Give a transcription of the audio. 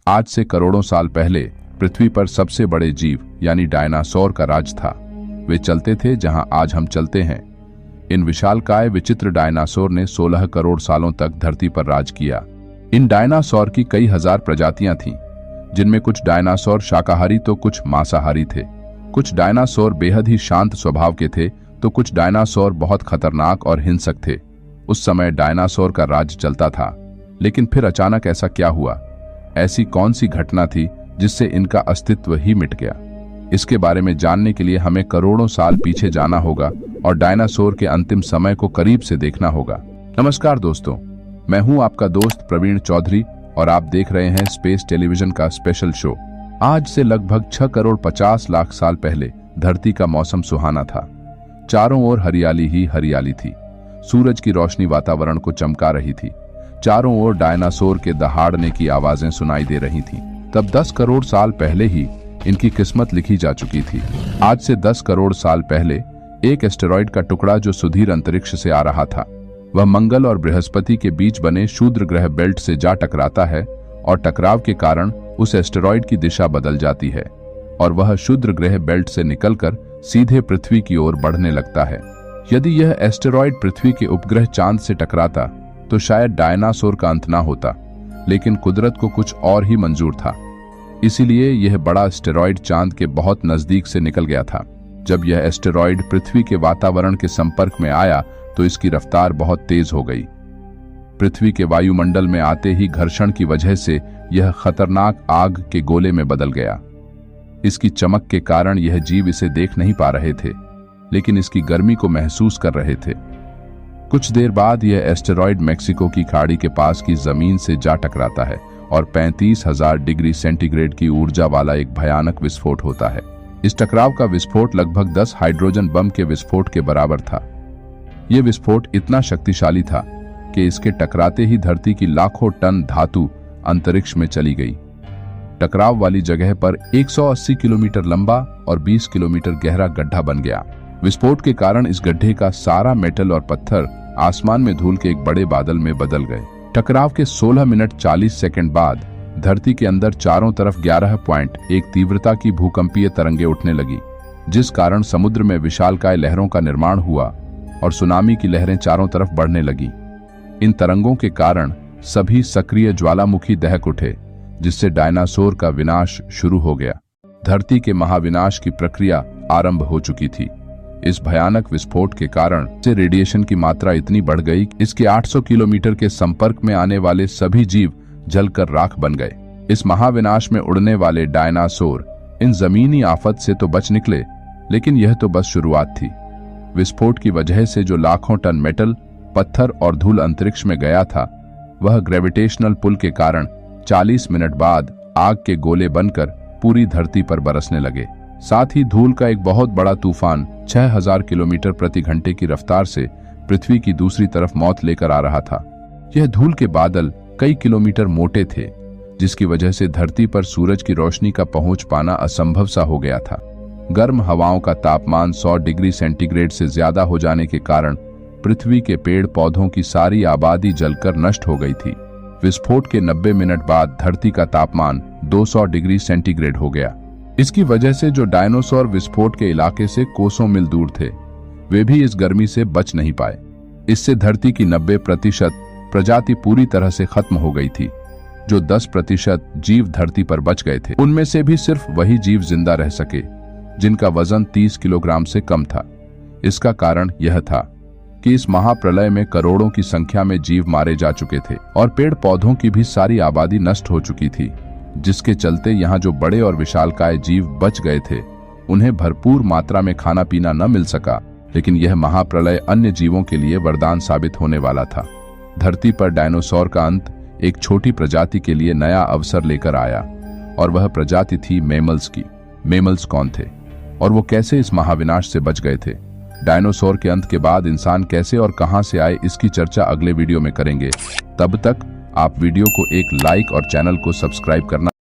आज से करोड़ों साल पहले पृथ्वी पर सबसे बड़े जीव यानी डायनासोर का राज था। वे चलते थे जहां आज हम चलते हैं। इन विशालकाय विचित्र डायनासोर ने 16 करोड़ सालों तक धरती पर राज किया। इन डायनासोर की कई हजार प्रजातियां थीं, जिनमें कुछ डायनासोर शाकाहारी तो कुछ मांसाहारी थे। कुछ डायनासोर बेहद ही शांत स्वभाव के थे तो कुछ डायनासोर बहुत खतरनाक और हिंसक थे। उस समय डायनासोर का राज चलता था, लेकिन फिर अचानक ऐसा क्या हुआ? ऐसी कौन सी घटना थी जिससे इनका अस्तित्व ही मिट गया? इसके बारे में जानने के लिए हमें करोड़ों साल पीछे जाना होगा और डायनासोर के अंतिम समय को करीब से देखना होगा। नमस्कार दोस्तों, मैं हूं आपका दोस्त प्रवीण चौधरी और आप देख रहे हैं स्पेस टेलीविजन का स्पेशल शो। आज से लगभग 6 करोड़ 50 लाख साल पहले धरती का मौसम सुहाना था। चारों ओर हरियाली ही हरियाली थी। सूरज की रोशनी वातावरण को चमका रही थी। चारों ओर डायनासोर के दहाड़ने की आवाजें सुनाई दे रही थीं। तब 10 करोड़ साल पहले ही इनकी किस्मत लिखी जा चुकी थी। आज से 10 करोड़ साल पहले एक एस्टेरॉयड का टुकड़ा जो सुदूर अंतरिक्ष से आ रहा था, वह मंगल और बृहस्पति के बीच बने क्षुद्र ग्रह बेल्ट से जा टकराता है और टकराव के कारण उस एस्टेरॉयड की दिशा बदल जाती है और वह क्षुद्र ग्रह बेल्ट से निकलकर सीधे पृथ्वी की ओर बढ़ने लगता है। यदि यह एस्टेरॉयड पृथ्वी के उपग्रह चांद से टकराता तो शायद डायनासोर का अंत ना होता, लेकिन कुदरत को कुछ और ही मंजूर था। इसीलिए यह बड़ा एस्टेरॉयड चांद के बहुत नजदीक से निकल गया था। जब यह एस्टेरॉयड पृथ्वी के वातावरण के संपर्क में आया तो इसकी रफ्तार बहुत तेज हो गई। पृथ्वी के वायुमंडल में आते ही घर्षण की वजह से यह खतरनाक आग के गोले में बदल गया। इसकी चमक के कारण यह जीव इसे देख नहीं पा रहे थे, लेकिन इसकी गर्मी को महसूस कर रहे थे। कुछ देर बाद यह एस्टेरॉयड मेक्सिको की खाड़ी के पास की जमीन से जा टकराता है और 35,000 डिग्री सेंटीग्रेड की ऊर्जा वाला एक भयानक विस्फोट होता है। इस टकराव का विस्फोट लगभग 10 हाइड्रोजन बम के विस्फोट के बराबर था। यह विस्फोट इतना शक्तिशाली था कि इसके टकराते ही धरती की लाखों टन धातु अंतरिक्ष में चली गई। टकराव वाली जगह पर 180 किलोमीटर लंबा और 20 किलोमीटर गहरा गड्ढा बन गया। विस्फोट के कारण इस गड्ढे का सारा मेटल और पत्थर आसमान में धूल के एक बड़े बादल में बदल गए। टकराव के 16 मिनट 40 सेकंड बाद धरती के अंदर चारों तरफ 11.1 तीव्रता की भूकंपीय तरंगें उठने लगी, जिस कारण समुद्र में विशालकाय लहरों का निर्माण हुआ और सुनामी की लहरें चारों तरफ बढ़ने लगी। इन तरंगों के कारण सभी सक्रिय ज्वालामुखी दहक उठे, जिससे डायनासोर का विनाश शुरू हो गया। धरती के महाविनाश की प्रक्रिया आरंभ हो चुकी थी। इस भयानक विस्फोट के कारण से रेडिएशन की मात्रा इतनी बढ़ गई, इसके 800 किलोमीटर के संपर्क में आने वाले सभी जीव जलकर राख बन गए। इस महाविनाश में उड़ने वाले डायनासोर इन जमीनी आफत से तो बच निकले, लेकिन यह तो बस शुरुआत थी। विस्फोट की वजह से जो लाखों टन मेटल, पत्थर और धूल अंतरिक्ष में गया था, वह ग्रेविटेशनल पुल के कारण 40 मिनट बाद आग के गोले बनकर पूरी धरती पर बरसने लगे। साथ ही धूल का एक बहुत बड़ा तूफान 6000 किलोमीटर प्रति घंटे की रफ्तार से पृथ्वी की दूसरी तरफ मौत लेकर आ रहा था। यह धूल के बादल कई किलोमीटर मोटे थे, जिसकी वजह से धरती पर सूरज की रोशनी का पहुंच पाना असंभव सा हो गया था। गर्म हवाओं का तापमान 100 डिग्री सेंटीग्रेड से ज्यादा हो जाने के कारण पृथ्वी के पेड़ पौधों की सारी आबादी जलकर नष्ट हो गई थी। विस्फोट के 90 मिनट बाद धरती का तापमान 200 डिग्री सेंटीग्रेड हो गया। इसकी वजह से जो डायनासोर विस्फोट के इलाके से कोसों मील दूर थे, वे भी इस गर्मी से बच नहीं पाए। इससे धरती की 90% प्रजाति पूरी तरह से खत्म हो गई थी। जो 10% जीव धरती पर बच गए थे, उनमें से भी सिर्फ वही जीव जिंदा रह सके जिनका वजन 30 किलोग्राम से कम था। इसका कारण यह था कि इस महाप्रलय में करोड़ों की संख्या में जीव मारे जा चुके थे और पेड़ पौधों की भी सारी आबादी नष्ट हो चुकी थी, जिसके चलते यहाँ जो बड़े और विशालकाय जीव बच गए थे, उन्हें भरपूर मात्रा में खाना पीना न मिल सका। लेकिन यह महाप्रलय अन्य जीवों के लिए वरदान साबित होने वाला था। धरती पर डायनासोर का अंत एक छोटी प्रजाति के लिए नया अवसर लेकर आया और वह प्रजाति थी मैमल्स की। मैमल्स कौन थे और वो कैसे इस महाविनाश से बच गए थे? डायनासोर के अंत के बाद इंसान कैसे और कहां से आए, इसकी चर्चा अगले वीडियो में करेंगे। तब तक आप वीडियो को एक लाइक और चैनल को सब्सक्राइब करना